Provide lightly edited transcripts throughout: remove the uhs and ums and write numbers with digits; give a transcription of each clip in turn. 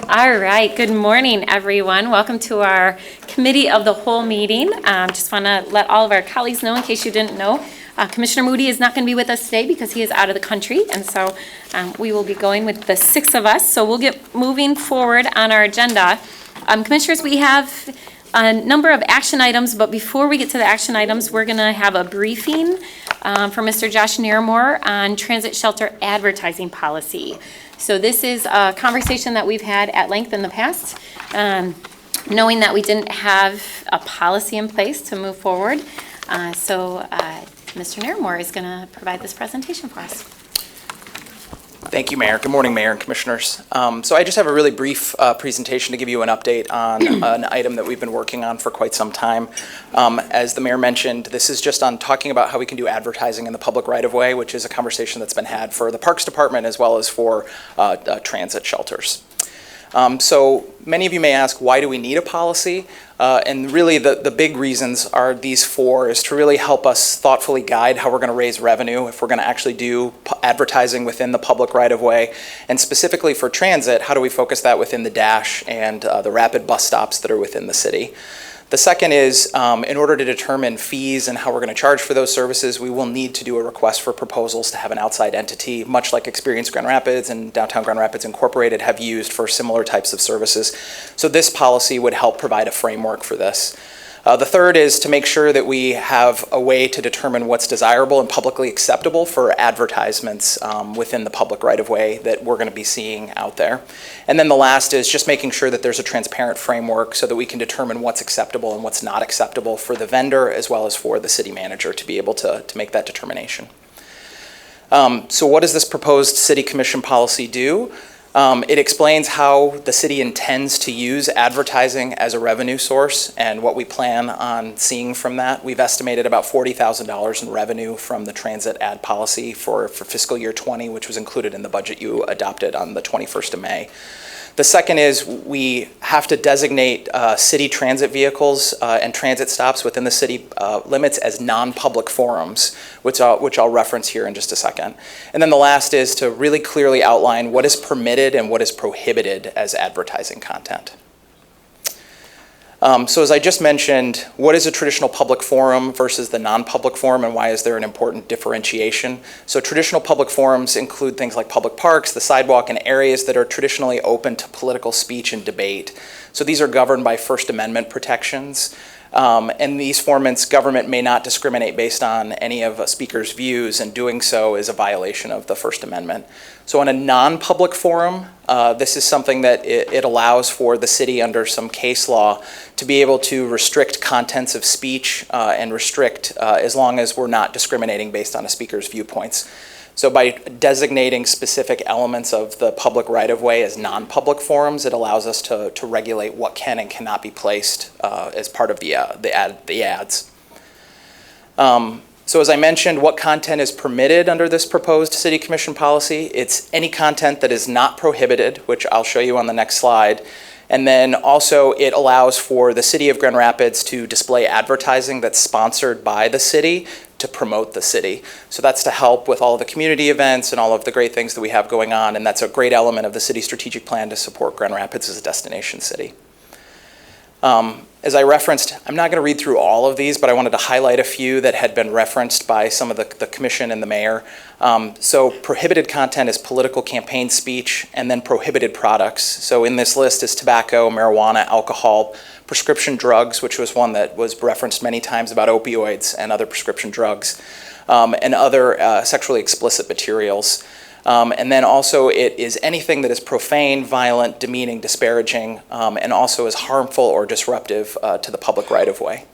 All right, good morning, everyone. Welcome to our Committee of the Whole meeting. Just want to let all of our colleagues know, in case you didn't know, Commissioner Moody is not going to be with us today because he is out of the country, and so we will be going with the six of us. So we'll get moving forward on our agenda. Commissioners, we have a number of action items, but before we get to the action items, we're going to have a briefing from Mr. Josh Naramore on transit shelter advertising policy. So this is a conversation that we've had at length in the past, knowing that we didn't have a policy in place to move forward. So Mr. Naramore is going to provide this presentation for us. Thank you, Mayor. Good morning, Mayor and Commissioners. So I just have a really brief presentation to give you an update on an item that we've been working on for quite some time. As the Mayor mentioned, this is just on talking about how we can do advertising in the public right-of-way, which is a conversation that's been had for the Parks Department as well as for transit shelters. So many of you may ask, why do we need a policy? And really the big reasons are these four, is to really help us thoughtfully guide how we're going to raise revenue if we're going to actually do advertising within the public right-of-way. And specifically for transit, how do we focus that within the dash and the rapid bus stops that are within the city? The second is, in order to determine fees and how we're going to charge for those services, we will need to do a request for proposals to have an outside entity, much like Experience Grand Rapids and Downtown Grand Rapids Incorporated have used for similar types of services. So this policy would help provide a framework for this. The third is to make sure that we have a way to determine what's desirable and publicly acceptable for advertisements within the public right-of-way that we're going to be seeing out there. And then the last is just making sure that there's a transparent framework so that we can determine what's acceptable and what's not acceptable for the vendor as well as for the city manager to be able to make that determination. So what does this proposed city commission policy do? It explains how the city intends to use advertising as a revenue source and what we plan on seeing from that. We've estimated about $40,000 in revenue from the transit ad policy for fiscal year 20, which was included in the budget you adopted on the 21st of May. The second is we have to designate city transit vehicles and transit stops within the city limits as non-public forums, which I'll reference here in just a second. And then the last is to really clearly outline what is permitted and what is prohibited as advertising content. So as I just mentioned, what is a traditional public forum versus the non-public forum, and why is there an important differentiation? So traditional public forums include things like public parks, the sidewalk, and areas that are traditionally open to political speech and debate. So these are governed by First Amendment protections. And these formats, government may not discriminate based on any of a speaker's views, and doing so is a violation of the First Amendment. So in a non-public forum, this is something that it allows for the city under some case law to be able to restrict contents of speech and restrict as long as we're not discriminating based on a speaker's viewpoints. So by designating specific elements of the public right-of-way as non-public forums, it allows us to regulate what can and cannot be placed as part of the ads. So as I mentioned, what content is permitted under this proposed city commission policy? It's any content that is not prohibited, which I'll show you on the next slide. And then also it allows for the city of Grand Rapids to display advertising that's sponsored by the city to promote the city. So that's to help with all of the community events and all of the great things that we have going on, and that's a great element of the city's strategic plan to support Grand Rapids as a destination city. As I referenced, I'm not going to read through all of these, but I wanted to highlight a few that had been referenced by some of the commission and the mayor. So prohibited content is political campaign speech, and then prohibited products. So in this list is tobacco, marijuana, alcohol, prescription drugs, which was one that was referenced many times about opioids and other prescription drugs, and other sexually explicit materials. And then also it is anything that is profane, violent, demeaning, disparaging, and also is harmful or disruptive to the public right-of-way.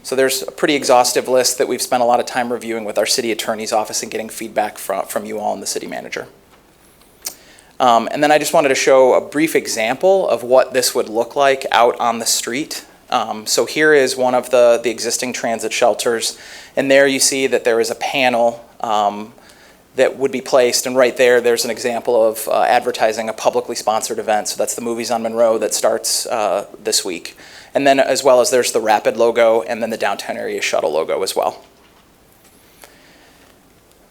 So there's a pretty exhaustive list that we've spent a lot of time reviewing with our city attorney's office and getting feedback from you all and the city manager. And then I just wanted to show a brief example of what this would look like out on the street. So here is one of the existing transit shelters, and there you see that there is a panel that would be placed, and right there's an example of advertising a publicly sponsored event. So that's the Movies on Monroe that starts this week. And then as well as there's the Rapid logo and then the Downtown Area Shuttle logo as well.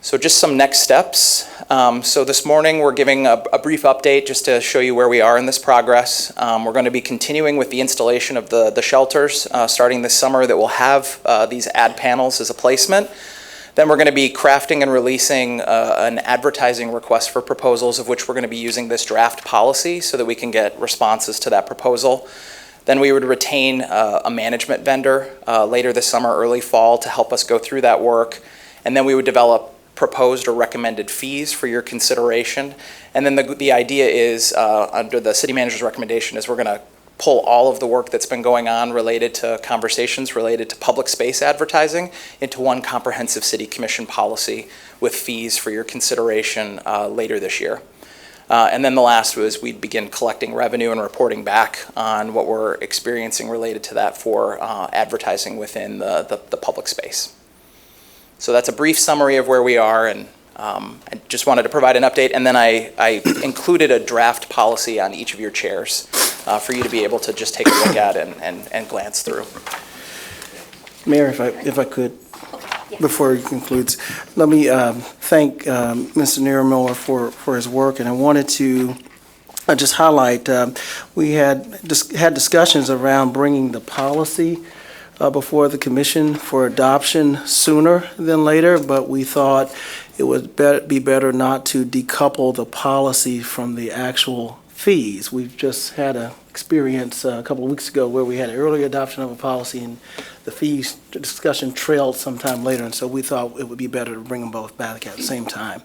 So just some next steps. So this morning we're giving a brief update just to show you where we are in this progress. We're going to be continuing with the installation of the shelters starting this summer that will have these ad panels as a placement. Then we're going to be crafting and releasing an advertising request for proposals, of which we're going to be using this draft policy so that we can get responses to that proposal. Then we would retain a management vendor later this summer, early fall, to help us go through that work. And then we would develop proposed or recommended fees for your consideration. And then the idea is, under the city manager's recommendation, is we're going to pull all of the work that's been going on related to conversations related to public space advertising into one comprehensive city commission policy with fees for your consideration later this year. And then the last was we'd begin collecting revenue and reporting back on what we're experiencing related to that for advertising within the public space. So that's a brief summary of where we are, and I just wanted to provide an update. And then I included a draft policy on each of your chairs for you to be able to just take a look at and glance through. Mayor, if I could, before he concludes, let me thank Mr. Niedermiller for his work, and I wanted to just highlight, we had discussions around bringing the policy before the commission for adoption sooner than later, but we thought it would be better not to decouple the policy from the actual fees. We've just had an experience a couple of weeks ago where we had an early adoption of a policy and the fees discussion trailed sometime later, and so we thought it would be better to bring them both back at the same time.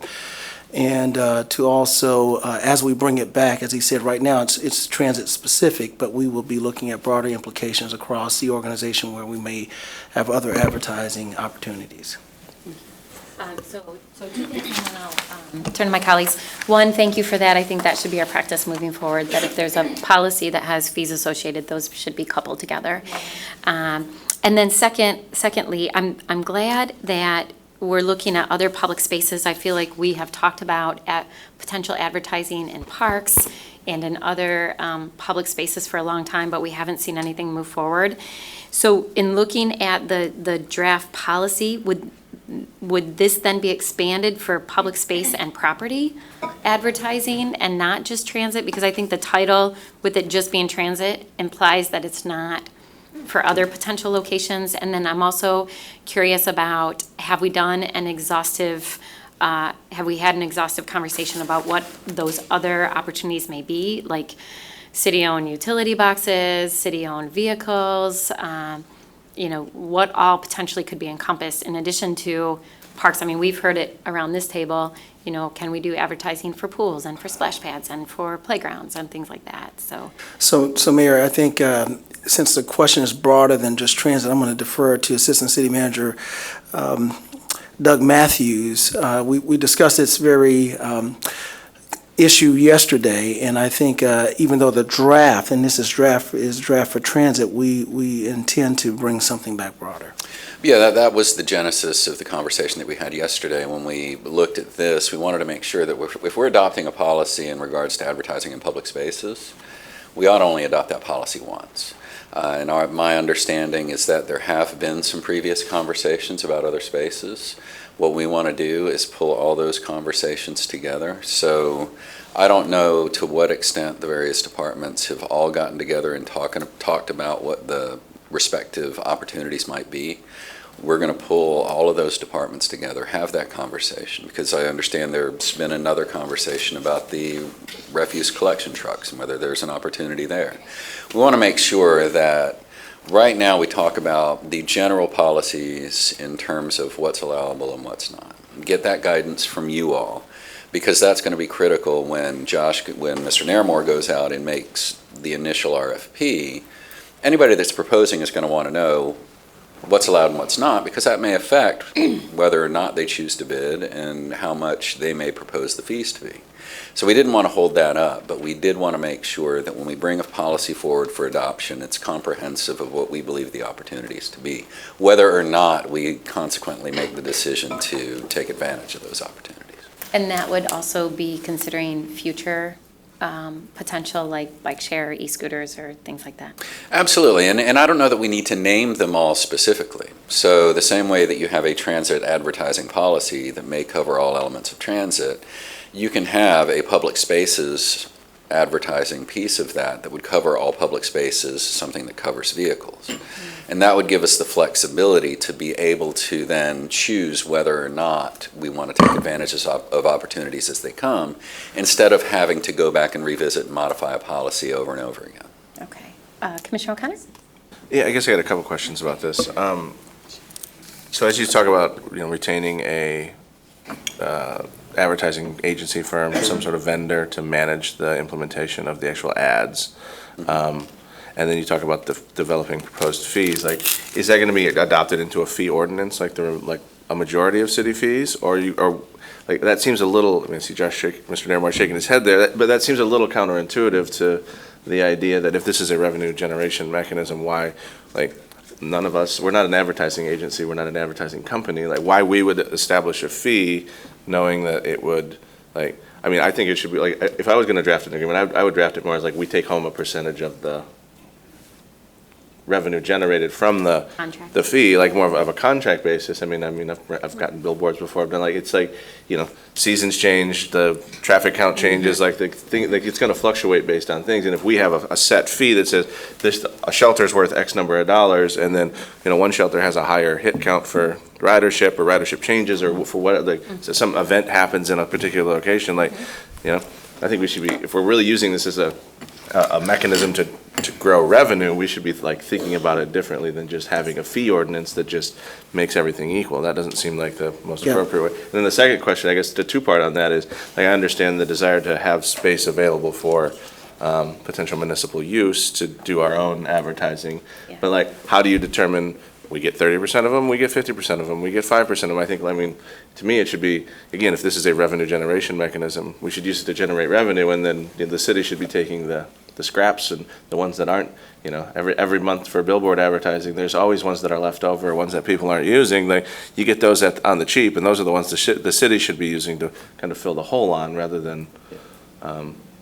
And to also, as we bring it back, as he said, right now it's transit specific, but we will be looking at broader implications across the organization where we may have other advertising opportunities. So two things, and then I'll turn to my colleagues. One, thank you for that. I think that should be our practice moving forward, that if there's a policy that has fees associated, those should be coupled together. And then secondly, I'm glad that we're looking at other public spaces. I feel like we have talked about potential advertising in parks and in other public spaces for a long time, but we haven't seen anything move forward. So in looking at the draft policy, would this then be expanded for public space and property advertising and not just transit? Because I think the title, with it just being transit, implies that it's not for other potential locations. And then I'm also curious about, have we had an exhaustive conversation about what those other opportunities may be, like city-owned utility boxes, city-owned vehicles, what all potentially could be encompassed in addition to parks? I mean, we've heard it around this table, can we do advertising for pools and for splash pads and for playgrounds and things like that? So Mayor, I think since the question is broader than just transit, I'm going to defer to Assistant City Manager Doug Matthews. We discussed this very issue yesterday, and I think even though the draft, and this is draft for transit, we intend to bring something back broader. Yeah, that was the genesis of the conversation that we had yesterday. When we looked at this, we wanted to make sure that if we're adopting a policy in regards to advertising in public spaces, we ought to only adopt that policy once. And my understanding is that there have been some previous conversations about other spaces. What we want to do is pull all those conversations together. So I don't know to what extent the various departments have all gotten together and talked about what the respective opportunities might be. We're going to pull all of those departments together, have that conversation, because I understand there's been another conversation about the refuse collection trucks and whether there's an opportunity there. We want to make sure that right now we talk about the general policies in terms of what's allowable and what's not. Get that guidance from you all, because that's going to be critical when Mr. Nairmore goes out and makes the initial RFP. Anybody that's proposing is going to want to know what's allowed and what's not, because that may affect whether or not they choose to bid and how much they may propose the fees to be. So we didn't want to hold that up, but we did want to make sure that when we bring a policy forward for adoption, it's comprehensive of what we believe the opportunities to be, whether or not we consequently make the decision to take advantage of those opportunities. And that would also be considering future potential like bike share, e-scooters, or things like that? Absolutely, and I don't know that we need to name them all specifically. So the same way that you have a transit advertising policy that may cover all elements of transit, you can have a public spaces advertising piece of that would cover all public spaces, something that covers vehicles. And that would give us the flexibility to be able to then choose whether or not we want to take advantages of opportunities as they come, instead of having to go back and revisit and modify a policy over and over again. Okay. Commissioner O'Connor? Yeah, I guess I got a couple questions about this. So as you talk about, retaining a advertising agency firm, some sort of vendor to manage the implementation of the actual ads, and then you talk about the developing proposed fees, like, is that going to be adopted into a fee ordinance, like a majority of city fees, or like, that seems a little, I mean, I see Mr. Nairmore shaking his head there, but that seems a little counterintuitive to the idea that if this is a revenue generation mechanism, why, like, none of us, we're not an advertising agency, we're not an advertising company, like, why we would establish a fee knowing that it would, like, I mean, I think it should be, like, if I was going to draft an agreement, I would draft it more as like, we take home a percentage of the revenue generated from the Contract. the fee, like more of a contract basis. I mean, I've gotten billboards before. I've done, like, it's like, seasons change, the traffic count changes, like the thing, like, it's going to fluctuate based on things. And if we have a set fee that says a shelter's worth X number of dollars, and then one shelter has a higher hit count for ridership, or ridership changes, or for what, like, so some event happens in a particular location, like, I think we should be, if we're really using this as a mechanism to grow revenue, we should be, like, thinking about it differently than just having a fee ordinance that just makes everything equal. That doesn't seem like the most appropriate way. And then the second question, I guess, the two-part on that is, like, I understand the desire to have space available for potential municipal use to do our own advertising. Yeah. But, like, how do you determine we get 30% of them, we get 50% of them, we get 5% of them? I mean, to me, it should be, again, if this is a revenue generation mechanism, we should use it to generate revenue, and then the city should be taking the scraps, and the ones that aren't, every month for billboard advertising, there's always ones that are left over, ones that people aren't using. Like, you get those on the cheap, and those are the ones the city should be using to kind of fill the hole on, rather than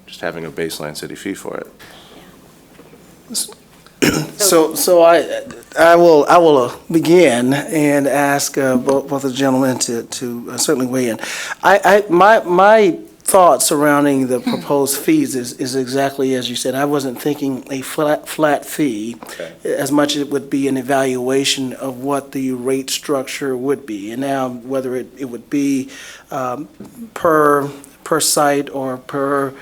just having a baseline city fee for it. So I will begin and ask both the gentlemen to certainly weigh in. My thought surrounding the proposed fees is exactly as you said. I wasn't thinking a flat fee, as much as it would be an evaluation of what the rate structure would be. And now, whether it would be per site, or per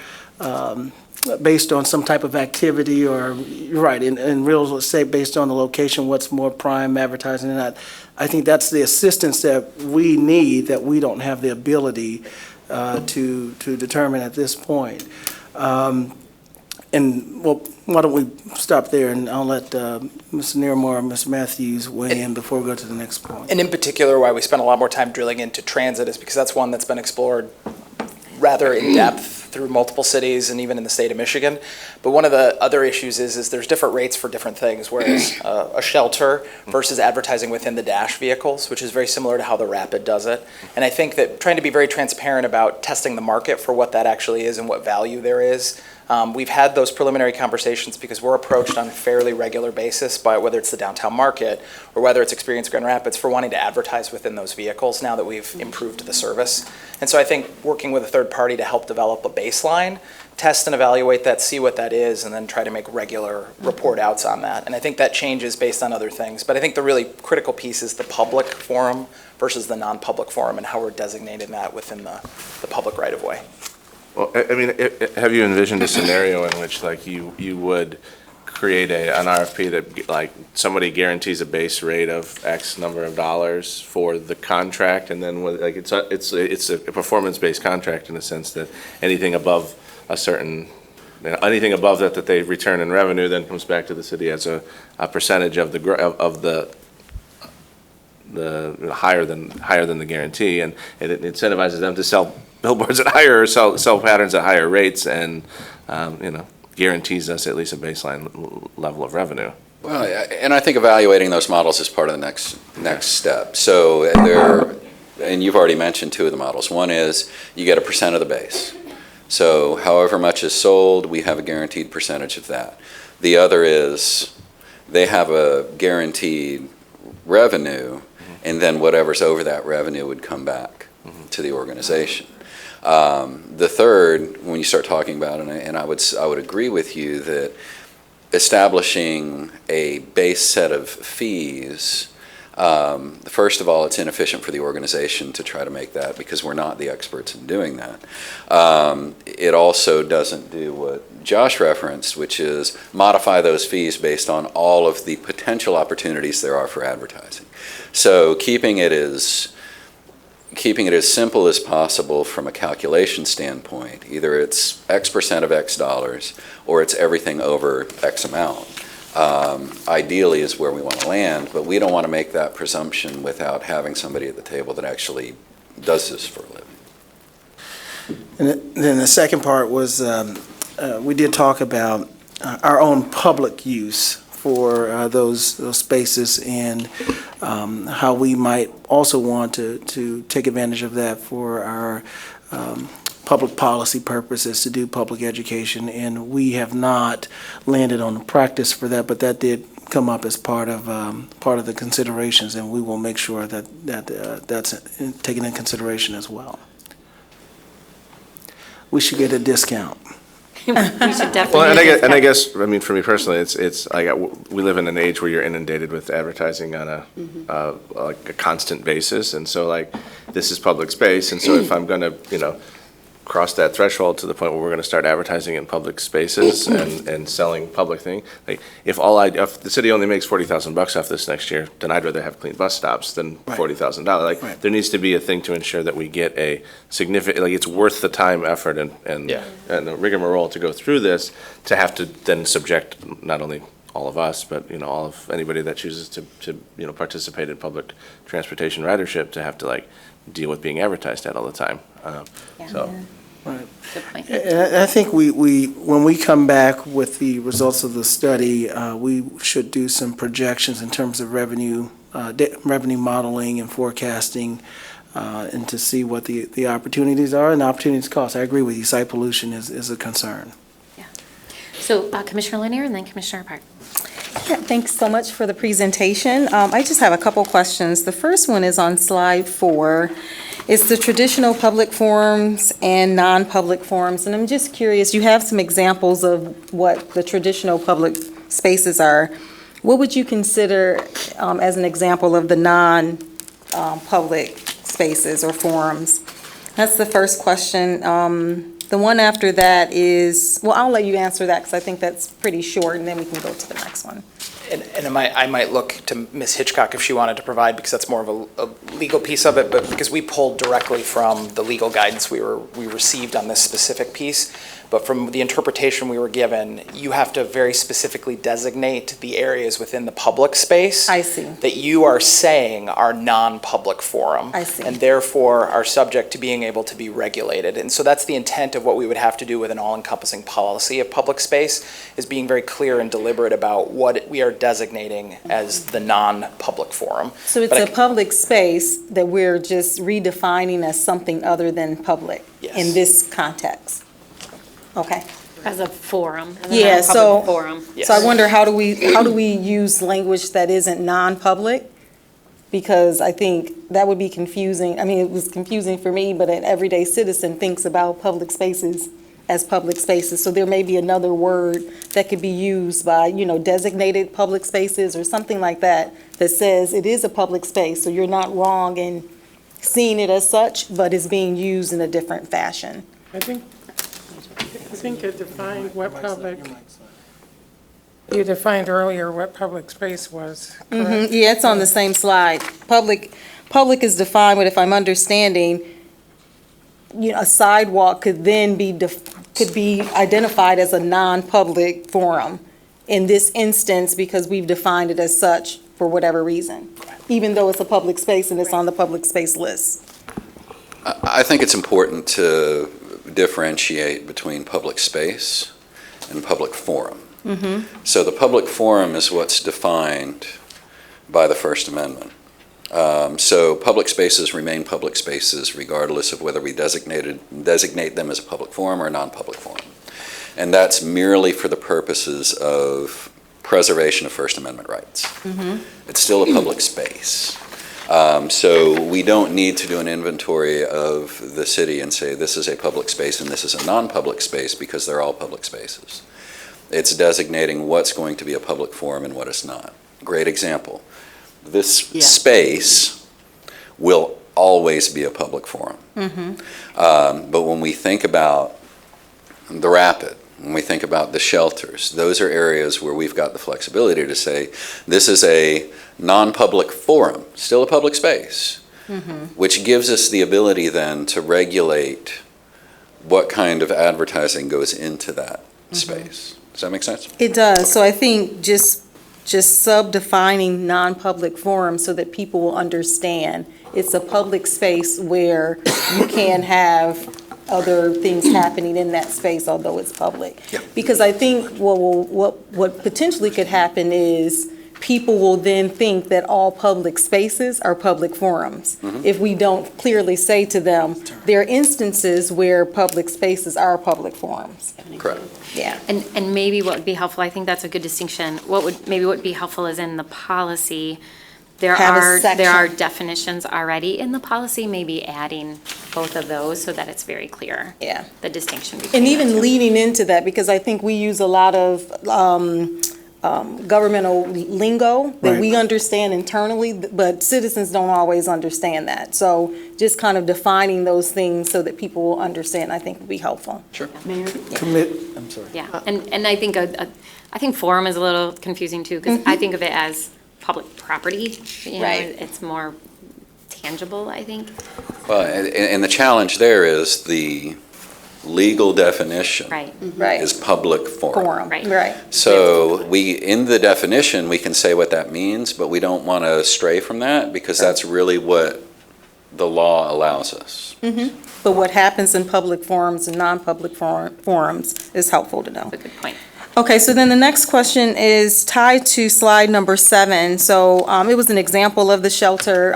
based on some type of activity, or you're right, in real estate, based on the location, what's more prime advertising and that. I think that's the assistance that we need, that we don't have the ability to determine at this point. And, well, why don't we stop there, and I'll let Mr. Nairmore and Mr. Matthews weigh in before we go to the next point. And in particular, why we spent a lot more time drilling into transit is because that's one that's been explored rather in depth through multiple cities and even in the state of Michigan. But one of the other issues is there's different rates for different things, whereas a shelter versus advertising within the dash vehicles, which is very similar to how the Rapid does it. And I think that trying to be very transparent about testing the market for what that actually is and what value there is. We've had those preliminary conversations because we're approached on a fairly regular basis by whether it's the downtown market or whether it's Experience Grand Rapids for wanting to advertise within those vehicles now that we've improved the service. And so I think working with a third party to help develop a baseline, test and evaluate that, see what that is, and then try to make regular report outs on that. And I think that changes based on other things. But I think the really critical piece is the public forum versus the non-public forum, and how we're designating that within the public right-of-way. Well, I mean, have you envisioned a scenario in which, like, you would create an RFP that, like, somebody guarantees a base rate of X number of dollars for the contract, and then, like, it's a performance-based contract in the sense that anything above a certain, anything above that they return in revenue then comes back to the city as a percentage of the higher than the guarantee, and it incentivizes them to sell billboards at higher, or sell patterns at higher rates, and guarantees us at least a baseline level of revenue. Well, and I think evaluating those models is part of the next step. So and you've already mentioned two of the models. One is you get a percent of the base. So however much is sold, we have a guaranteed percentage of that. The other is they have a guaranteed revenue, and then whatever's over that revenue would come back to the organization. The third, when you start talking about, and I would agree with you that establishing a base set of fees, first of all, it's inefficient for the organization to try to make that because we're not the experts in doing that. It also doesn't do what Josh referenced, which is modify those fees based on all of the potential opportunities there are for advertising. So keeping it as simple as possible from a calculation standpoint, either it's X percent of X dollars or it's everything over X amount, ideally is where we want to land, but we don't want to make that presumption without having somebody at the table that actually does this for a living. And then the second part was, we did talk about our own public use for those spaces and how we might also want to take advantage of that for our public policy purposes, to do public education. And we have not landed on the practice for that, but that did come up as part of the considerations, and we will make sure that that's taken in consideration as well. We should get a discount. We should definitely. Well, and I guess, I mean, for me personally, it's like we live in an age where you're inundated with advertising on like a constant basis, and so like this is public space, and so if I'm going to cross that threshold to the point where we're going to start advertising in public spaces and selling public thing, like if the city only makes $40,000 off this next year, then I'd rather have clean bus stops than $40,000. Like there needs to be a thing to ensure that we get a significant, like it's worth the time, effort, and the rigmarole to go through this, to have to then subject not only all of us, but all of anybody that chooses to participate in public transportation ridership, to have to like deal with being advertised at all the time. Right. Good point. And I think we when we come back with the results of the study, we should do some projections in terms of revenue modeling and forecasting, and to see what the opportunities are and the opportunities cost. I agree with you. Site pollution is a concern. Yeah. So Commissioner Lanier and then Commissioner Park. Yeah, thanks so much for the presentation. I just have a couple questions. The first one is on slide 4. It's the traditional public forums and non-public forums. And I'm just curious, you have some examples of what the traditional public spaces are. What would you consider as an example of the non-public spaces or forums? That's the first question. The one after that is, well, I'll let you answer that because I think that's pretty short, and then we can go to the next one. And I might look to Ms. Hitchcock if she wanted to provide, because that's more of a legal piece of it, but because we pulled directly from the legal guidance we received on this specific piece. But from the interpretation we were given, you have to very specifically designate the areas within the public space. I see. That you are saying are non-public forum. I see. And therefore are subject to being able to be regulated. And so that's the intent of what we would have to do with an all-encompassing policy of public space, is being very clear and deliberate about what we are designating as the non-public forum. So it's a public space that we're just redefining as something other than public in this context? Okay. As a forum. As a Yeah, non-public forum. so I wonder, how do we use language that isn't non-public? Because I think that would be confusing. I mean, it was confusing for me, but an everyday citizen thinks about public spaces as public spaces. So there may be another word that could be used by, designated public spaces or something like that, that says it is a public space. So you're not wrong in seeing it as such, but it's being used in a different fashion. I think it defined what you defined earlier what public space was, correct? Yeah, it's on the same slide. Public is defined, but if I'm understanding, a sidewalk could then be identified as a non-public forum in this instance, because we've defined it as such for whatever reason, even though it's a public space and it's on the public space list. I think it's important to differentiate between public space and public forum. So the public forum is what's defined by the First Amendment. So public spaces remain public spaces regardless of whether we designate them as a public forum or a non-public forum. And that's merely for the purposes of preservation of First Amendment rights. It's still a public space. So we don't need to do an inventory of the city and say this is a public space and this is a non-public space because they're all public spaces. It's designating what's going to be a public forum and what is not. Great example. This space will always be a public forum. But when we think about the Rapid, when we think about the shelters, those are areas where we've got the flexibility to say, this is a non-public forum, still a public space, which gives us the ability then to regulate what kind of advertising goes into that space. Does that make sense? It does. So I think just sub-defining non-public forums so that people will understand it's a public space where you can have other things happening in that space, although it's public. Yep. Because I think what potentially could happen is people will then think that all public spaces are public forums. If we don't clearly say to them, there are instances where public spaces are public forums. Correct. Yeah. And maybe what would be helpful, I think that's a good distinction. What would be helpful is in the policy, there Have a are section. definitions already in the policy, maybe adding both of those so that it's very clear. Yeah. The distinction between And the even two. leading into that, because I think we use a lot of governmental lingo that we understand internally, but citizens don't always understand that. So just kind of defining those things so that people will understand, I think would be helpful. Sure. I'm sorry. Yeah, and I think I think forum is a little confusing too, because I think of it as public property. You know, Right. It's more tangible, I think. Well, and the challenge there is the legal definition Right. Right. is public forum. Forum, Right. right. So in the definition, we can say what that means, but we don't want to stray from that because that's really what the law allows us. But what happens in public forums and non-public forums is helpful to know. That's a good point. Okay, so then the next question is tied to slide number 7. So it was an example of the shelter,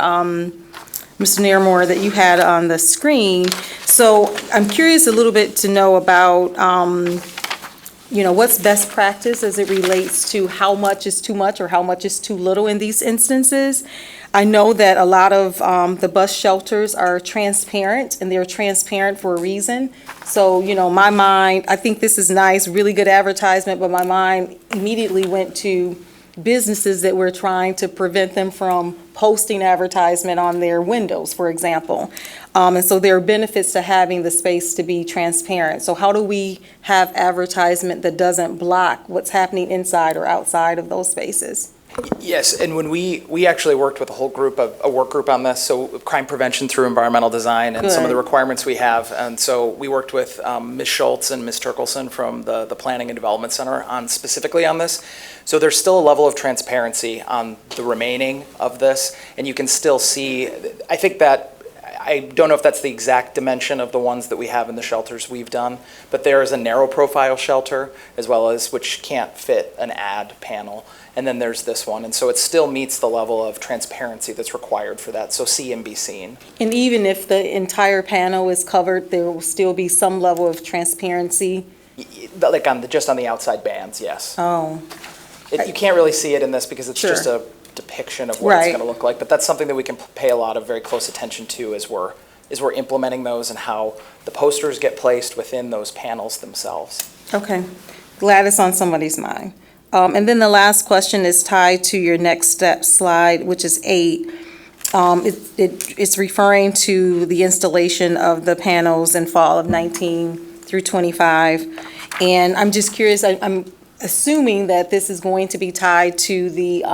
Mr. Nairmore, that you had on the screen. So I'm curious a little bit to know about, what's best practice as it relates to how much is too much or how much is too little in these instances. I know that a lot of the bus shelters are transparent, and they're transparent for a reason. So, my mind, I think this is nice, really good advertisement, but my mind immediately went to businesses that we're trying to prevent them from posting advertisement on their windows, for example. And so there are benefits to having the space to be transparent. So how do we have advertisement that doesn't block what's happening inside or outside of those spaces? Yes, and when we actually worked with a whole group of, a work group on this, so crime prevention through environmental design and some of the Good. requirements we have. And so we worked with Ms. Schultz and Ms. Turkelson from the Planning and Development Center specifically on this. So there's still a level of transparency on the remaining of this, and you can still see, I think that, I don't know if that's the exact dimension of the ones that we have in the shelters we've done, but there is a narrow profile shelter as well as which can't fit an ad panel. And then there's this one. And so it still meets the level of transparency that's required for that. So see and be seen. And even if the entire panel is covered, there will still be some level of transparency? Like just on the outside bands, yes. Oh, You can't really see it in this because it's Sure. just a depiction of what it's Right. going to look like. But that's something that we can pay a lot of very close attention to as we're implementing those and how the posters get placed within those panels themselves. okay. Glad it's on somebody's mind. And then the last question is tied to your next step slide, which is 8. It's referring to the installation of the panels in fall of 19 through 25. And I'm just curious, I'm assuming that this is going to be tied to the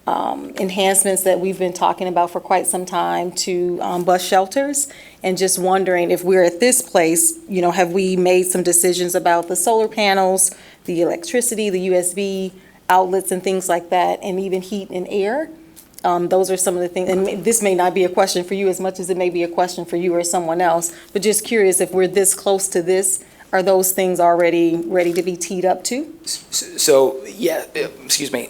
enhancements that we've been talking about for quite some time to bus shelters. And just wondering if we're at this place, have we made some decisions about the solar panels, the electricity, the USB outlets and things like that, and even heat and air? Those are some of the things, and this may not be a question for you as much as it may be a question for you or someone else, but just curious if we're this close to this are those things already ready to be teed up too? So, yeah, excuse me.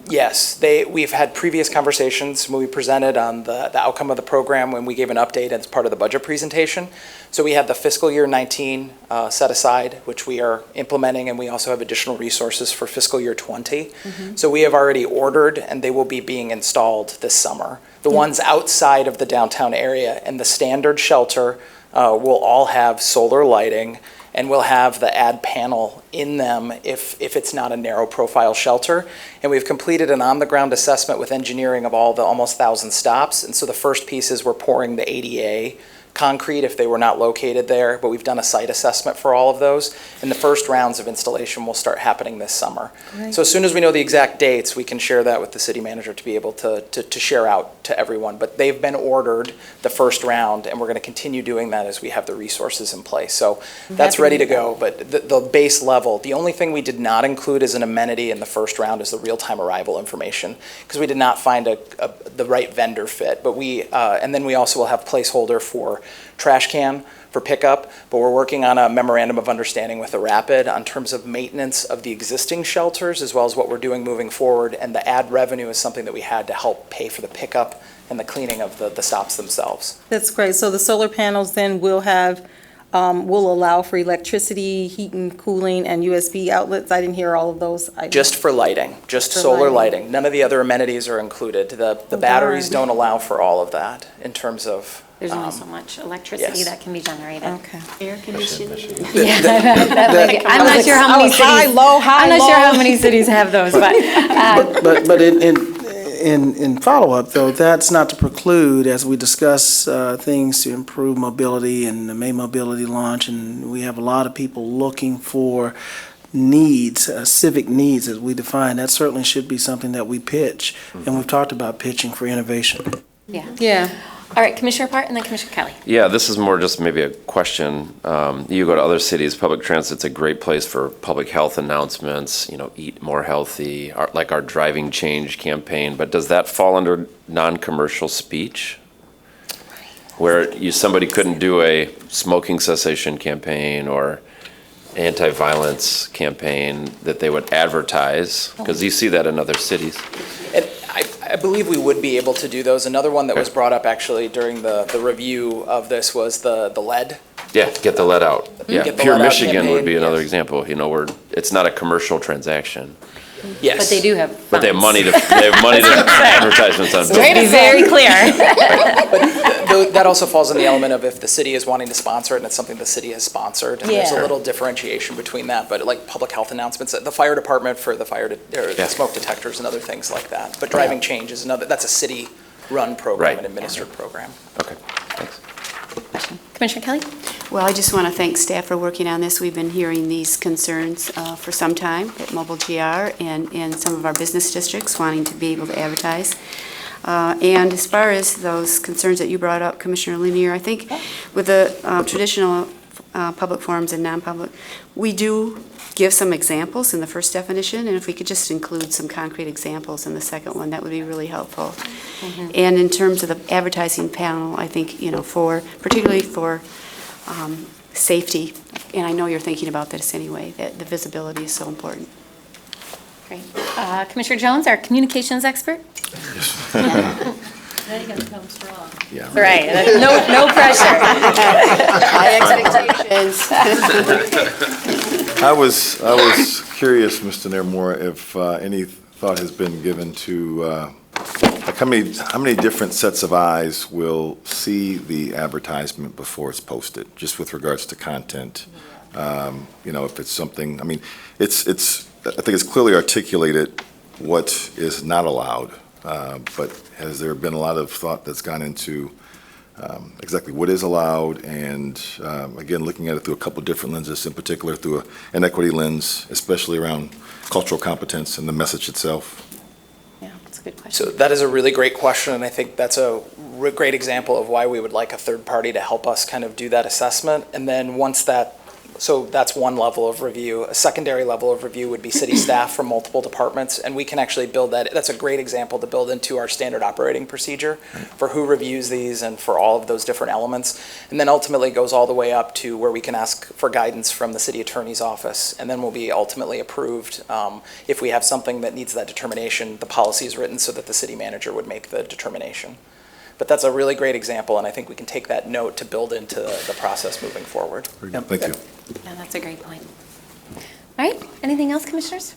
Yes, we've had previous conversations when we presented on the outcome of the program when we gave an update as part of the budget presentation. So we have the fiscal year 19 set aside, which we are implementing, and we also have additional resources for fiscal year 20. So we have already ordered, and they will be being installed this summer. The ones outside of the downtown area and the standard shelter will all have solar lighting, and we'll have the ad panel in them if it's not a narrow profile shelter. And we've completed an on-the-ground assessment with engineering of all the almost 1,000 stops. And so the first piece is we're pouring the ADA concrete if they were not located there, but we've done a site assessment for all of those. And the first rounds of installation will start happening this summer. Great. So as soon as we know the exact dates, we can share that with the city manager to be able to share out to everyone. But they've been ordered the first round, and we're going to continue doing that as we have the resources in place. So that's ready to go. But the base level, the only thing we did not include as an amenity in the first round is the real-time arrival information, because we did not find the right vendor fit. But and then we also will have placeholder for trash can for pickup, but we're working on a memorandum of understanding with the Rapid on terms of maintenance of the existing shelters as well as what we're doing moving forward, and the ad revenue is something that we had to help pay for the pickup and the cleaning of the stops themselves. That's great. So the solar panels then will allow for electricity, heat and cooling, and USB outlets. I didn't hear all of those items. Just for lighting, just For solar lighting. lighting. None of the other amenities are included. The batteries don't allow for all of that in terms of. There's only so much electricity yes. that can be generated. Okay. Air conditioning. I'm not sure how many cities. High, low, high, I'm not low. sure how many cities have those, but But in follow-up, though, that's not to preclude, as we discuss things to improve mobility and the May Mobility launch, and we have a lot of people looking for needs, civic needs as we define, that certainly should be something that we pitch. And we've talked about pitching for innovation. Yeah. all right, Commissioner Part and then Commissioner Kelly. Yeah, this is more just maybe a question. You go to other cities, public transit's a great place for public health announcements, eat more healthy, like our driving change campaign, but does that fall under non-commercial speech? Where somebody couldn't do a smoking cessation campaign or anti-violence campaign that they would advertise, because you see that in other cities. And I believe we would be able to do those. Another one that was brought up actually during the review of this was the lead. Yeah, get the lead out. Yeah, Get the Pure lead out Michigan would be campaign, another yes. example, where it's not a commercial transaction. Yes. But they do have funds. But they have money to advertisements on To billboards. be very clear. That also falls in the element of if the city is wanting to sponsor it and it's something the city has sponsored. And there's a Yeah. little differentiation between that, but like public health announcements, the fire department for the Yeah. smoke detectors and other things like that. But driving change is that's a city-run program, Right. an administered program. Okay, thanks. Commissioner Kelly? Well, I just want to thank staff for working on this. We've been hearing these concerns for some time at Mobile GR and some of our business districts wanting to be able to advertise. And as far as those concerns that you brought up, Commissioner Lanier, I think with the traditional public forums and non-public, we do give some examples in the first definition, and if we could just include some concrete examples in the second one, that would be really helpful. And in terms of the advertising panel, I think, particularly for safety, and I know you're thinking about this anyway, that the visibility is so important. Great. Commissioner Jones, our communications expert? Yeah. Right, no pressure. High expectations. I was curious, Mr. Nairmore, if any thought has been given to, like how many different sets of eyes will see the advertisement before it's posted, just with regards to content? If it's something, I think it's clearly articulated what is not allowed, but has there been a lot of thought that's gone into exactly what is allowed, and again, looking at it through a couple different lenses, in particular through an equity lens, especially around cultural competence and the message itself? Yeah, that's a good question. So that is a really great question, and I think that's a great example of why we would like a third party to help us kind of do that assessment. And then once that So that's one level of review. A secondary level of review would be city staff from multiple departments, and we can actually build that. That's a great example to build into our standard operating procedure for who reviews these and for all of those different elements. And then ultimately goes all the way up to where we can ask for guidance from the city attorney's office, and then we'll be ultimately approved. If we have something that needs that determination, the policy is written so that the city manager would make the determination. But that's a really great example, and I think we can take that note to build into the process moving forward. Very good. Thank you. Yeah, that's a great point. All right, anything else, commissioners?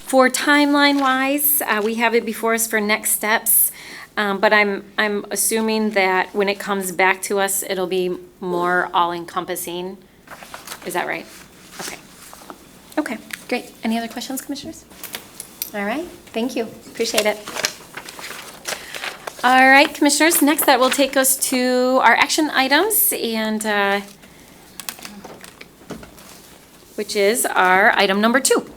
For timeline-wise, we have it before us for next steps, but I'm assuming that when it comes back to us, it'll be more all-encompassing. Is that right? Okay. Okay, great. Any other questions, commissioners? All right, thank you. Appreciate it. All right, commissioners, next that will take us to our action items, and which is our item number 2.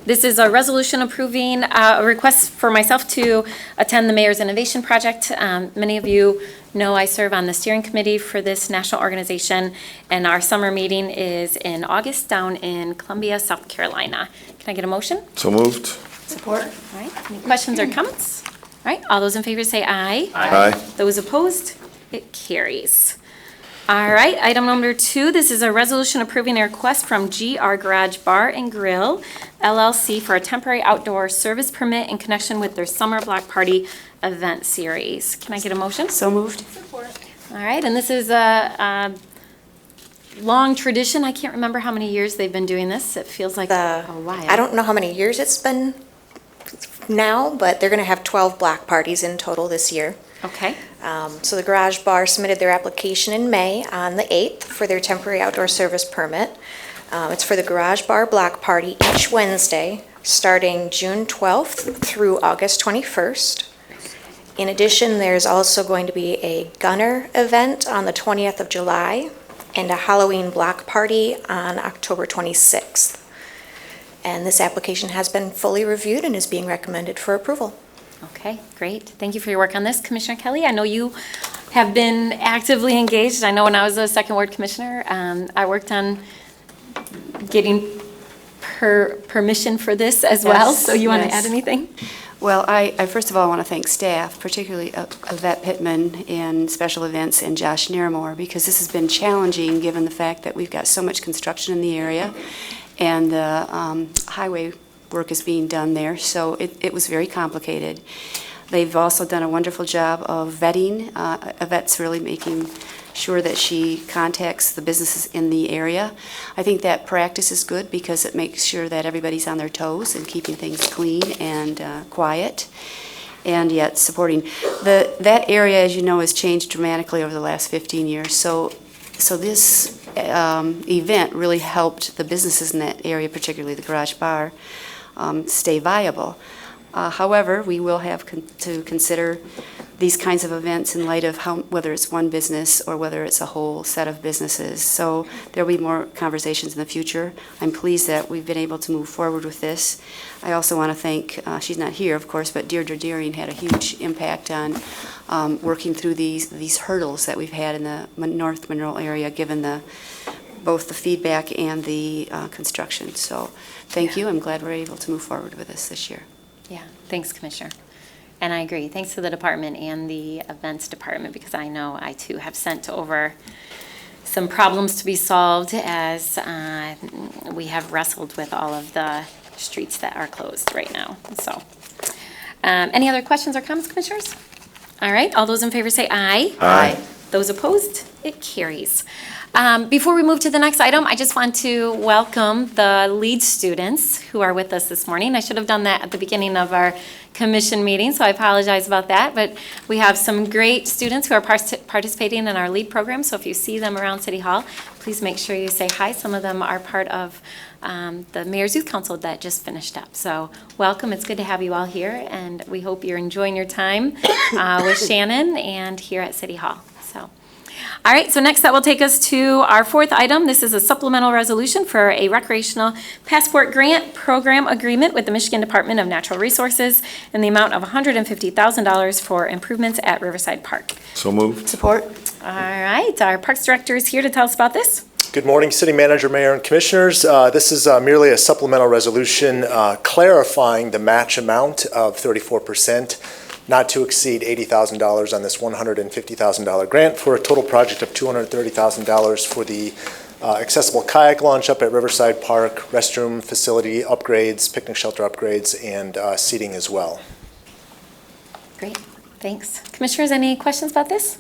This is a resolution approving a request for myself to attend the Mayor's Innovation Project. Many of you know I serve on the steering committee for this national organization, and our summer meeting is in August down in Columbia, South Carolina. Can I get a motion? So moved. Support. All right, any questions or comments? All right, all those in favor say aye. Aye. Those opposed, it carries. All right, item number 2, this is a resolution approving a request from GR Garage Bar and Grill LLC for a temporary outdoor service permit in connection with their summer block party event series. Can I get a motion? So moved. All right, and this is a long tradition. I can't remember how many years they've been doing this. It feels like a while. I don't know how many years it's been now, but they're going to have 12 block parties in total this year. Okay, So the Garage Bar submitted their application in May on the 8th for their temporary outdoor service permit. It's for the Garage Bar block party each Wednesday, starting June 12th through August 21st. In addition, there's also going to be a gunner event on the 20th of July and a Halloween block party on October 26th. And this application has been fully reviewed and is being recommended for approval. okay, great. Thank you for your work on this, Commissioner Kelly. I know you have been actively engaged. I know when I was a second ward commissioner, I worked on getting permission for this as well. Yes, So you want to yes. add anything? Well, I first of all want to thank staff, particularly Yvette Pittman in special events and Josh Naramore, because this has been challenging given the fact that we've got so much construction in the area and the highway work is being done there, so it was very complicated. They've also done a wonderful job of vetting. Yvette's really making sure that she contacts the businesses in the area. I think that practice is good because it makes sure that everybody's on their toes and keeping things clean and quiet, and yet supporting. That area, as you know, has changed dramatically over the last 15 years, so this event really helped the businesses in that area, particularly the Garage Bar, stay viable. However, we will have to consider these kinds of events in light of whether it's one business or whether it's a whole set of businesses. So there'll be more conversations in the future. I'm pleased that we've been able to move forward with this. I also want to thank, she's not here, of course, but Deirdre Deering had a huge impact on working through these hurdles that we've had in the North Monroe area, given both the feedback and the construction. So thank you. I'm glad we're able to move forward with this year. Yeah, thanks, Commissioner. And I agree. Thanks to the department and the events department, because I know I too have sent over some problems to be solved as we have wrestled with all of the streets that are closed right now. So, any other questions or comments, Commissioners? All right, all those in favor say aye. Aye. Those opposed, it carries. Before we move to the next item, I just want to welcome the lead students who are with us this morning. I should have done that at the beginning of our commission meeting, so I apologize about that. But we have some great students who are participating in our lead program, so if you see them around City Hall, please make sure you say hi. Some of them are part of the Mayor's Youth Council that just finished up. So welcome, it's good to have you all here, and we hope you're enjoying your time with Shannon and here at City Hall. So. All right, so next that will take us to our fourth item. This is a supplemental resolution for a recreational passport grant program agreement with the Michigan Department of Natural Resources in the amount of $150,000 for improvements at Riverside Park. So moved. Support. All right, our Parks Director is here to tell us about this. Good morning, City Manager, Mayor, and Commissioners. This is merely a supplemental resolution clarifying the match amount of 34%, not to exceed $80,000 on this $150,000 grant for a total project of $230,000 for the accessible kayak launch up at Riverside Park, restroom facility upgrades, picnic shelter upgrades, and seating as well. Great, thanks. Commissioners, any questions about this?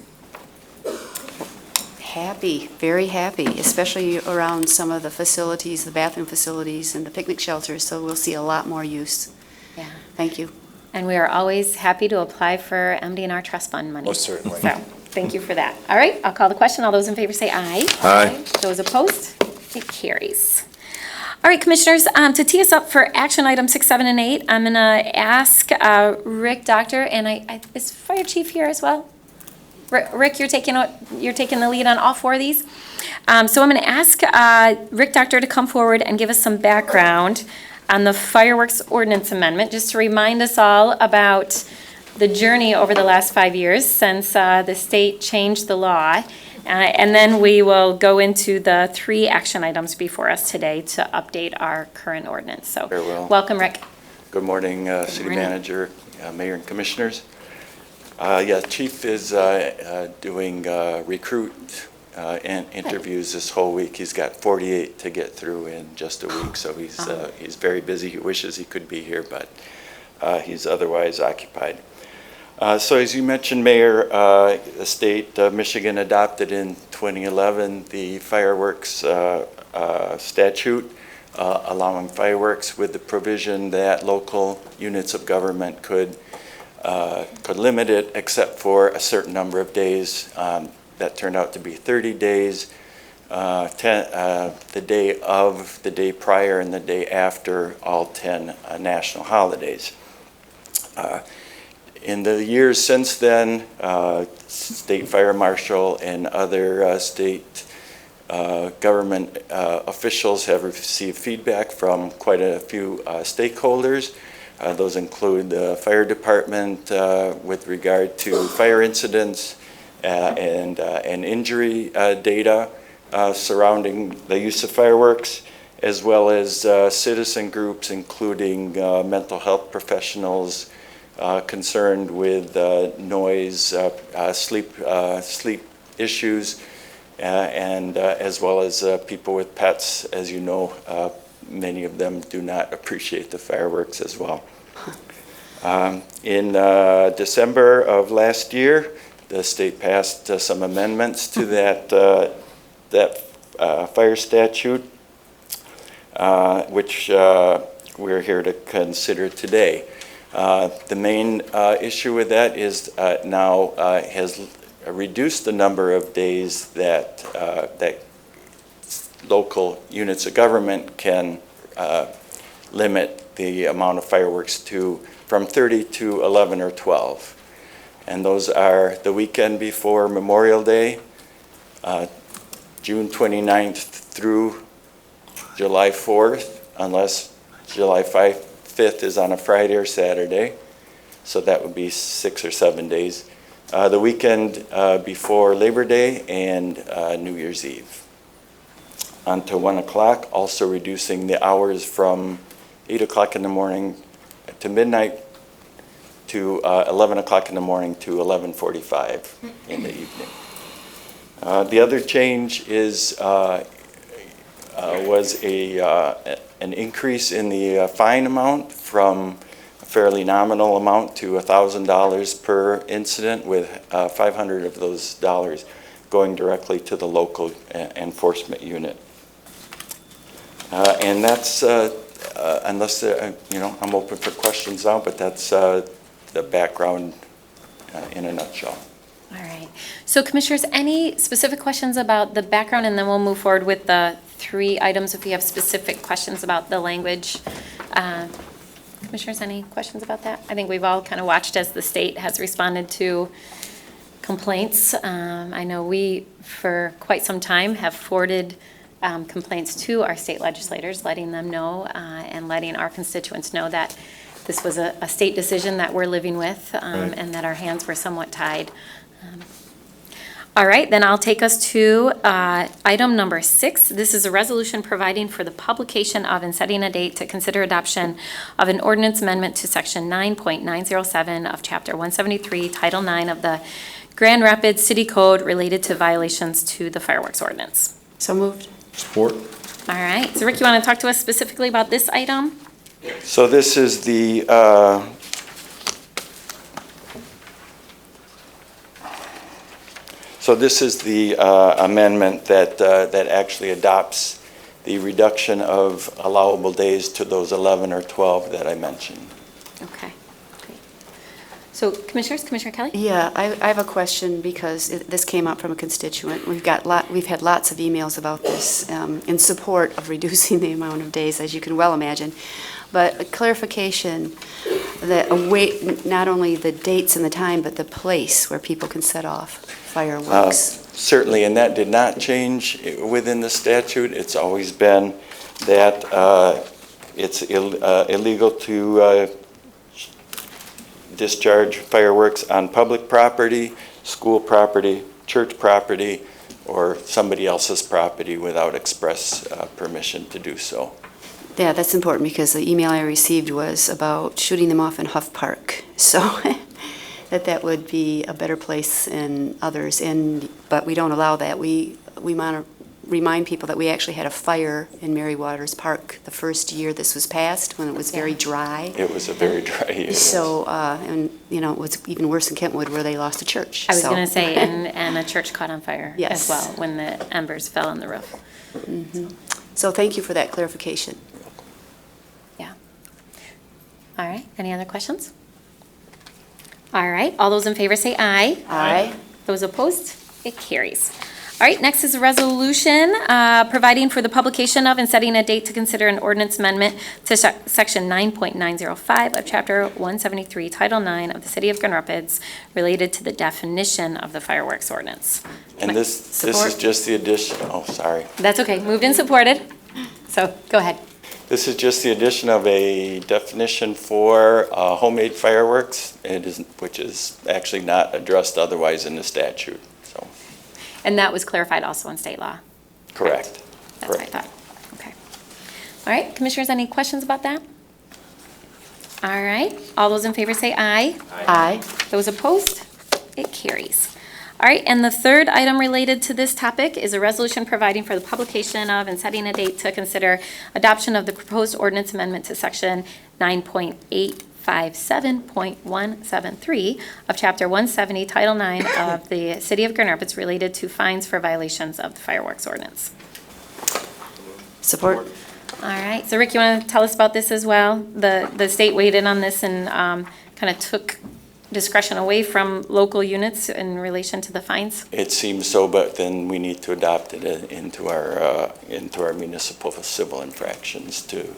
Happy, very happy, especially around some of the facilities, the bathroom facilities and the picnic shelters, so we'll see a lot more use. Yeah. Thank you. And we are always happy to apply for MD&R Trust Fund money. Most certainly. So, thank you for that. All right, I'll call the question. All those in favor say aye. Aye. Those opposed? It carries. All right, Commissioners, to tee us up for action items 6, 7, and 8, I'm going to ask Rick Doctor, and is Fire Chief here as well? Rick, you're taking the lead on all 4 of these. So I'm going to ask Rick Doctor to come forward and give us some background on the fireworks ordinance amendment, just to remind us all about the journey over the last 5 years since the state changed the law. And then we will go into the 3 action items before us today to update our current ordinance. So, Very well. welcome, Rick. Good morning, City morning. Manager, Mayor and Commissioners. Chief is doing recruit and interviews this whole week. He's got 48 to get through in just a week, so he's very busy. He wishes he could be here, but he's otherwise occupied. So as you mentioned, Mayor, the state of Michigan adopted in 2011 the fireworks statute, allowing fireworks with the provision that local units of government could limit it except for a certain number of days. That turned out to be 30 days, the day of, the day prior, and the day after all 10 national holidays. In the years since then, State Fire Marshal and other state government officials have received feedback from quite a few stakeholders. Those include the fire department with regard to fire incidents and injury data surrounding the use of fireworks, as well as citizen groups, including mental health professionals concerned with noise, sleep issues, and as well as people with pets. As you know, many of them do not appreciate the fireworks as well. In December of last year, the state passed some amendments to that fire statute, which we're here to consider today. The main issue with that is now has reduced the number of days that local units of government can limit the amount of fireworks to from 30 to 11 or 12. And those are the weekend before Memorial Day, June 29th through July 4th, unless July 5th is on a Friday or Saturday. So that would be 6 or 7 days. The weekend before Labor Day and New Year's Eve. Until 1 o'clock, also reducing the hours from 8 o'clock in the morning to midnight to 11 o'clock in the morning to 11:45 in the evening. The other change is was an increase in the fine amount from a fairly nominal amount to $1,000 per incident, with 500 of those dollars going directly to the local enforcement unit. And that's, unless, I'm open for questions now, but that's the background in a nutshell. All right. So Commissioners, any specific questions about the background, and then we'll move forward with the 3 items if you have specific questions about the language. Commissioners, any questions about that? I think we've all kind of watched as the state has responded to complaints. I know we, for quite some time, have forwarded complaints to our state legislators, letting them know and letting our constituents know that this was a state decision that we're living with and that our hands were somewhat tied. All right, then I'll take us to item number 6. This is a resolution providing for the publication of and setting a date to consider adoption of an ordinance amendment to section 9.907 of chapter 173, title 9 of the Grand Rapids City Code related to violations to the fireworks ordinance. So moved. Support? All right, so Rick, you want to talk to us specifically about this item? So this is the amendment that actually adopts the reduction of allowable days to those 11 or 12 that I mentioned. Okay, great. So Commissioners, Commissioner Kelly? Yeah, I have a question because this came up from a constituent. We've had lots of emails about this in support of reducing the amount of days, as you can well imagine. But a clarification that not only the dates and the time, but the place where people can set off fireworks. Certainly, and that did not change within the statute. It's always been that it's illegal to discharge fireworks on public property, school property, church property, or somebody else's property without express permission to do so. Yeah, that's important because the email I received was about shooting them off in Huff Park. So that would be a better place than others. But we don't allow that. We want to remind people that we actually had a fire in Mary Waters Park the first year this was passed, when it was very dry. It was a very dry year. So, and it was even worse in Kentwood where they lost a church. I was So- going to say, and a church caught on fire as Yes. well when the embers fell on the roof. So thank you for that clarification. Yeah. All right, any other questions? All right, all those in favor say aye. Aye. Those opposed? It carries. All right, next is a resolution providing for the publication of and setting a date to consider an ordinance amendment to section 9.905 of chapter 173, title 9 of the City of Grand Rapids related to the definition of the fireworks ordinance. And this is Support. just the addition, oh, sorry. That's okay, moved and supported. So, go ahead. This is just the addition of a definition for homemade fireworks, which is actually not addressed otherwise in the statute, so, And that was clarified also in state law. correct. That's what I thought. Okay. All right, Commissioners, any questions about that? All right, all those in favor say aye. Aye. Those opposed? It carries. All right, and the third item related to this topic is a resolution providing for the publication of and setting a date to consider adoption of the proposed ordinance amendment to section 9.857.173 of chapter 170, title 9 of the City of Grand Rapids related to fines for violations of the fireworks ordinance. Support. All right, so Rick, you want to tell us about this as well? The state weighed in on this and kind of took discretion away from local units in relation to the fines? It seems so, but then we need to adopt it into our municipal civil infractions to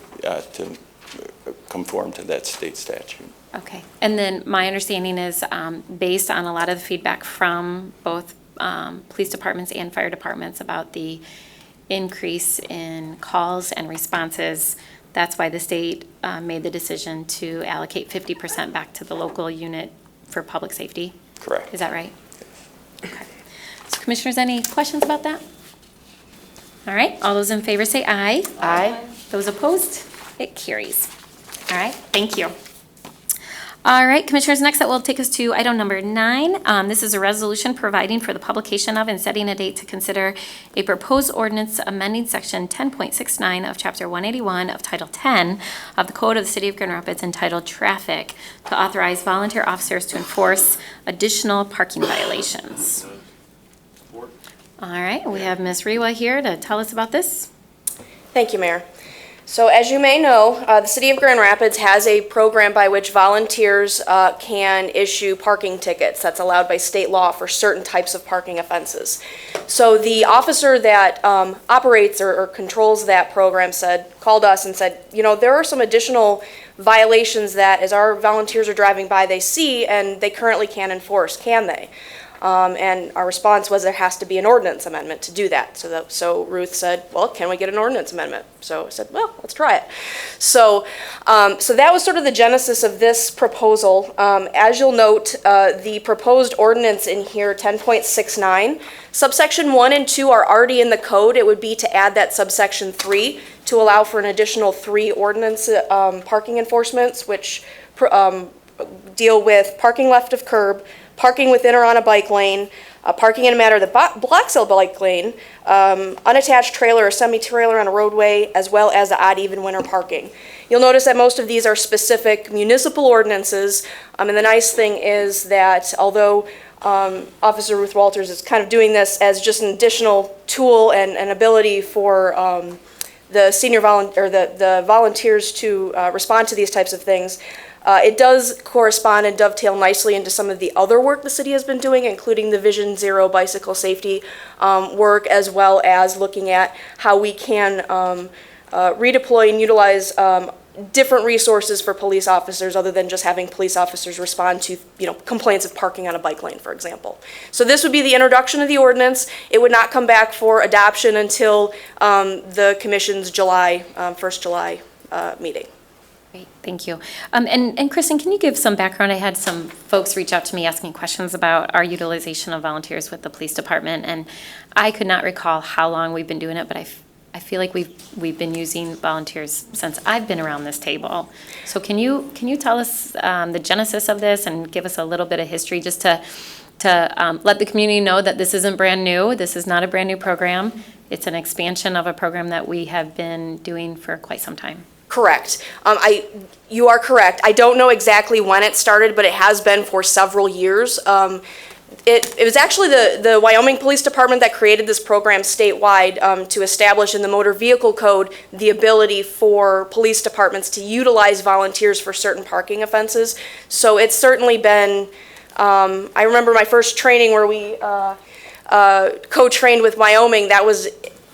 conform to that state statute. Okay, and then my understanding is, based on a lot of the feedback from both police departments and fire departments about the increase in calls and responses, that's why the state made the decision to allocate 50% back to the local unit for public safety. Correct. Is that right? Okay. So Commissioners, any questions about that? All right, all those in favor say aye. Aye. Those opposed? It carries. All right, thank you. All right, Commissioners, next that will take us to item number 9. This is a resolution providing for the publication of and setting a date to consider a proposed ordinance amending section 10.69 of chapter 181 of title 10 of the Code of the City of Grand Rapids entitled Traffic to authorize volunteer officers to enforce additional parking violations. All right, we have Ms. Rewa here to tell us about this. Thank you, Mayor. So as you may know, the City of Grand Rapids has a program by which volunteers can issue parking tickets that's allowed by state law for certain types of parking offenses. So the officer that operates or controls that program called us and said, you know, there are some additional violations that as our volunteers are driving by they see and they currently can't enforce, can they? And our response was there has to be an ordinance amendment to do that. So Ruth said, well, can we get an ordinance amendment? So I said, well, let's try it. So that was sort of the genesis of this proposal. As you'll note, the proposed ordinance in here, 10.69, subsection 1 and 2 are already in the code. It would be to add that subsection 3 to allow for an additional 3 ordinance parking enforcements, which deal with parking left of curb, parking within or on a bike lane, parking in a manner that blocks a bike lane, unattached trailer or semi-trailer on a roadway, as well as the odd even winter parking. You'll notice that most of these are specific municipal ordinances, and the nice thing is that although Officer Ruth Walters is kind of doing this as just an additional tool and an ability for the volunteers to respond to these types of things, it does correspond and dovetail nicely into some of the other work the city has been doing, including the Vision Zero bicycle safety work, as well as looking at how we can redeploy and utilize different resources for police officers other than just having police officers respond to, complaints of parking on a bike lane, for example. So this would be the introduction of the ordinance. It would not come back for adoption until the commission's first July meeting. Great, thank you. And Kristen, can you give some background? I had some folks reach out to me asking questions about our utilization of volunteers with the police department, and I could not recall how long we've been doing it, but I feel like we've been using volunteers since I've been around this table. So can you tell us the genesis of this and give us a little bit of history just to let the community know that this isn't brand new. This is not a brand new program. It's an expansion of a program that we have been doing for quite some time. Correct. You are correct. I don't know exactly when it started, but it has been for several years. It was actually the Wyoming Police Department that created this program statewide to establish in the Motor Vehicle Code the ability for police departments to utilize volunteers for certain parking offenses. So it's certainly been, I remember my first training where we co-trained with Wyoming, that was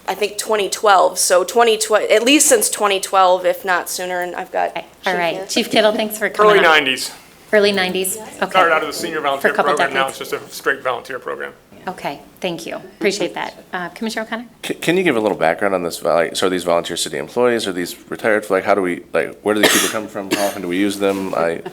I think 2012, so 2012, at least since 2012, if not sooner, and I've got Okay. All right, Chief Kittle, thanks for coming Early up. 90s. Early 90s, okay. Started out of the senior volunteer For a couple program, now it's decades. just a straight volunteer program. Okay, thank you, appreciate that. Commissioner O'Connor? Can you give a little background on this? Like, so are these volunteer city employees? Are these retired? Like, how do we, like, where do these people come from? How often do we use them? I've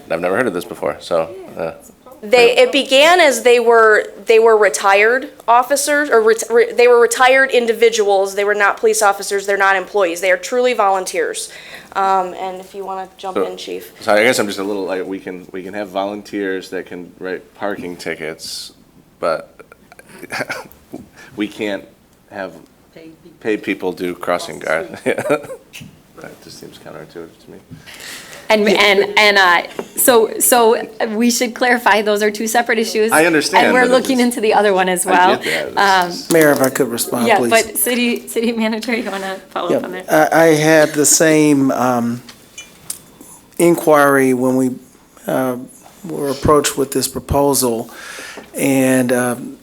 never heard of this before, so. It began as they were retired officers, or they were retired individuals. They were not police officers. They're not employees. They are truly volunteers. And if you want to jump in, Chief. So I guess I'm just a little like we can have volunteers that can write parking tickets, but we can't have paid people do crossing guard. That just seems counterintuitive to me. So we should clarify, those are two separate issues. I understand, And we're but looking into the other one as well. I get that. Mayor, if I could respond, Yeah, please. but city manager, you want to follow up on that? I had the same inquiry when we were approached with this proposal. And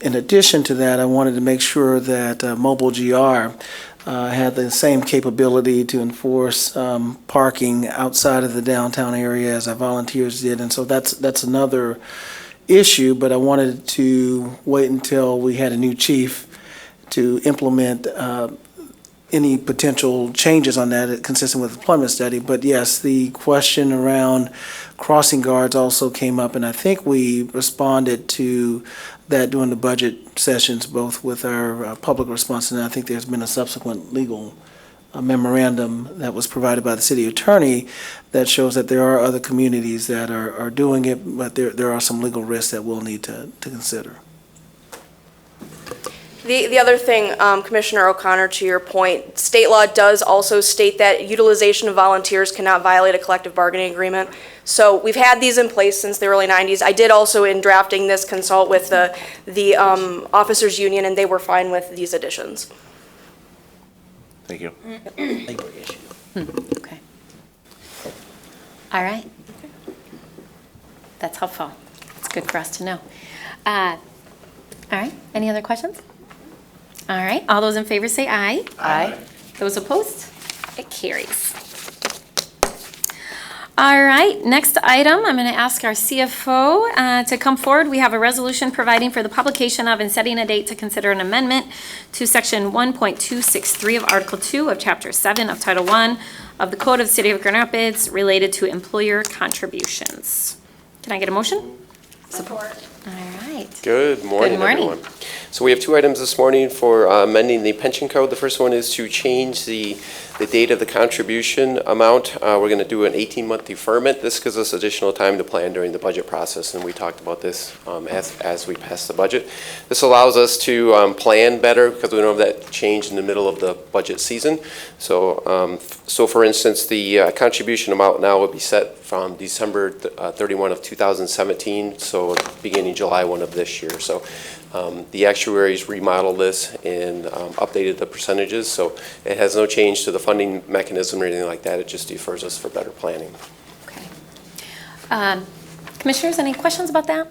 in addition to that, I wanted to make sure that Mobile GR had the same capability to enforce parking outside of the downtown area as our volunteers did. And so that's another issue, but I wanted to wait until we had a new chief to implement any potential changes on that consistent with the employment study. But yes, the question around crossing guards also came up, and I think we responded to that during the budget sessions, both with our public response, and I think there's been a subsequent legal memorandum that was provided by the city attorney that shows that there are other communities that are doing it, but there are some legal risks that we'll need to consider. The other thing, Commissioner O'Connor, to your point, state law does also state that utilization of volunteers cannot violate a collective bargaining agreement. So we've had these in place since the early 90s. I did also, in drafting this, consult with the officers union, and they were fine with these additions. Thank you. Okay. All right. That's helpful. It's good for us to know. All right, any other questions? All right, all those in favor say aye. Aye. Those opposed? It carries. All right, next item, I'm going to ask our CFO to come forward. We have a resolution providing for the publication of and setting a date to consider an amendment to Section 1.263 of Article 2 of Chapter 7 of Title 1 of the Code of the City of Grand Rapids related to employer contributions. Can I get a motion? Support. All right. Good morning, Good morning. everyone. So we have two items this morning for amending the pension code. The first one is to change the date of the contribution amount. We're going to do an 18-month deferment. This gives us additional time to plan during the budget process, and we talked about this as we pass the budget. This allows us to plan better because we don't have that change in the middle of the budget season. So, for instance, the contribution amount now would be set from December 31 of 2017, so beginning July 1 of this year. So the actuaries remodeled this and updated the percentages, so it has no change to the funding mechanism or anything like that. It just defers us for better planning. Okay. Commissioners, any questions about that?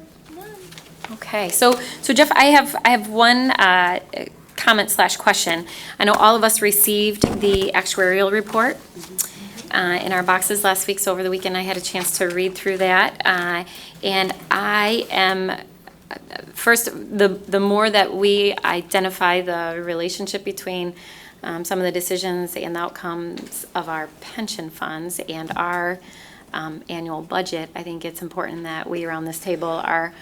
Okay, so Jeff, I have one comment/question. I know all of us received the actuarial report in our boxes last week, so over the weekend I had a chance to read through that, and I am. First, the more that we identify the relationship between some of the decisions and the outcomes of our pension funds and our annual budget, I think it's important that we around this table are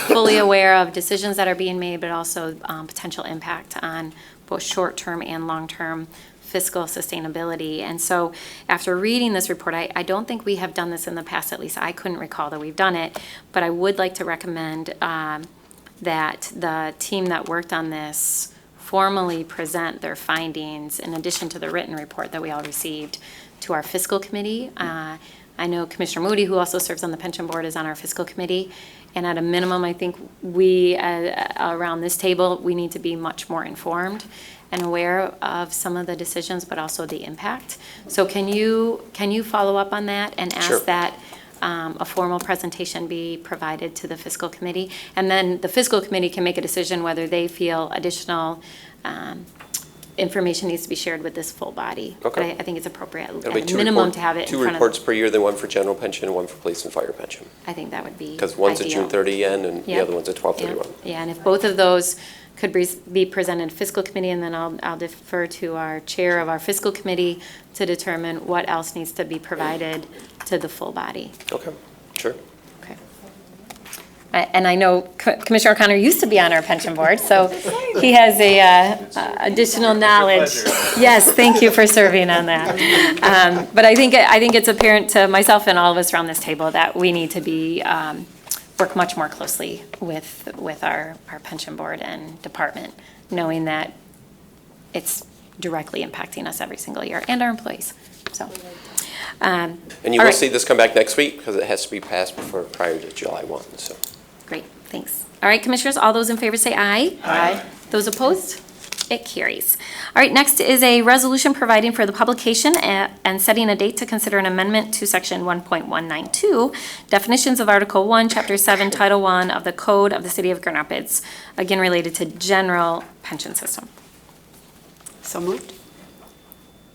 fully aware of decisions that are being made, but also potential impact on both short-term and long-term fiscal sustainability. And so after reading this report, I don't think we have done this in the past, at least I couldn't recall that we've done it, but I would like to recommend that the team that worked on this formally present their findings in addition to the written report that we all received to our fiscal committee. I know Commissioner Moody, who also serves on the pension board, is on our fiscal committee. And at a minimum, I think we, around this table, we need to be much more informed and aware of some of the decisions, but also the impact. So can you follow up on that and ask Sure. that a formal presentation be provided to the fiscal committee? And then the fiscal committee can make a decision whether they feel additional information needs to be shared with this full body. Okay. But I think it's appropriate It'll be at a minimum to have it in two front reports of. per year, then one for general pension and one for police and fire pension. I think that would be Because one's a June ideal. 30 end and the Yep. other one's a 12/31. Yeah, and if both of those could be presented fiscal committee, and then I'll defer to our chair of our fiscal committee to determine what else needs to be provided to the full body. Okay, sure. Okay. And I know Commissioner O'Connor used to be on our pension board, so he has additional knowledge. Yes, thank you for serving on that. But I think it's apparent to myself and all of us around this table that we need to be work much more closely with our pension board and department, knowing that it's directly impacting us every single year and our employees. So. And you all will right. see this come back next week because it has to be passed prior to July 1, so. Great, thanks. All right, Commissioners, all those in favor say aye. Aye. Those opposed? It carries. All right, next is a resolution providing for the publication and setting a date to consider an amendment to Section 1.192, definitions of Article 1, Chapter 7, Title 1 of the Code of the City of Grand Rapids, again related to general pension system. So moved.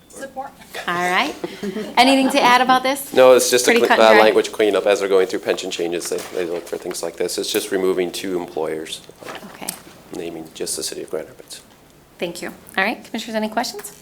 Support. All right. Anything to add about this? No, it's just a Pretty cut and dry. language cleanup as they're going through pension changes. They look for things like this. It's just removing two employers, Okay, naming just the city of Grand Rapids. thank you. All right, Commissioners, any questions?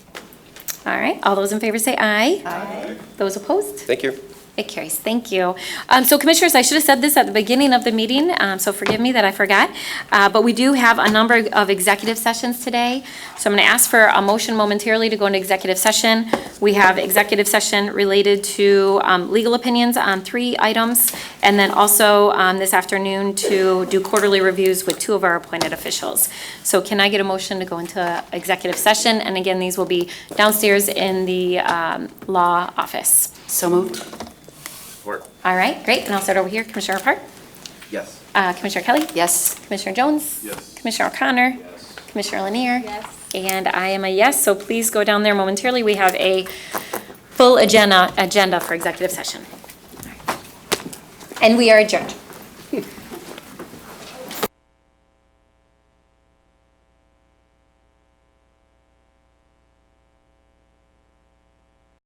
All right, all those in favor say aye. Aye. Those opposed? Thank you. It carries, thank you. So Commissioners, I should have said this at the beginning of the meeting, so forgive me that I forgot. But we do have a number of executive sessions today. So I'm going to ask for a motion momentarily to go into executive session. We have executive session related to legal opinions on 3 items, and then also this afternoon to do quarterly reviews with 2 of our appointed officials. So can I get a motion to go into executive session? And again, these will be downstairs in the law office. So moved. All right, great, and I'll start over here. Commissioner Park? Yes. Commissioner Kelly? Yes. Commissioner Jones? Yes. Commissioner O'Connor? Yes. Commissioner Lanier? Yes. And I am a yes, so please go down there momentarily. We have a full agenda for executive session. And we are adjourned.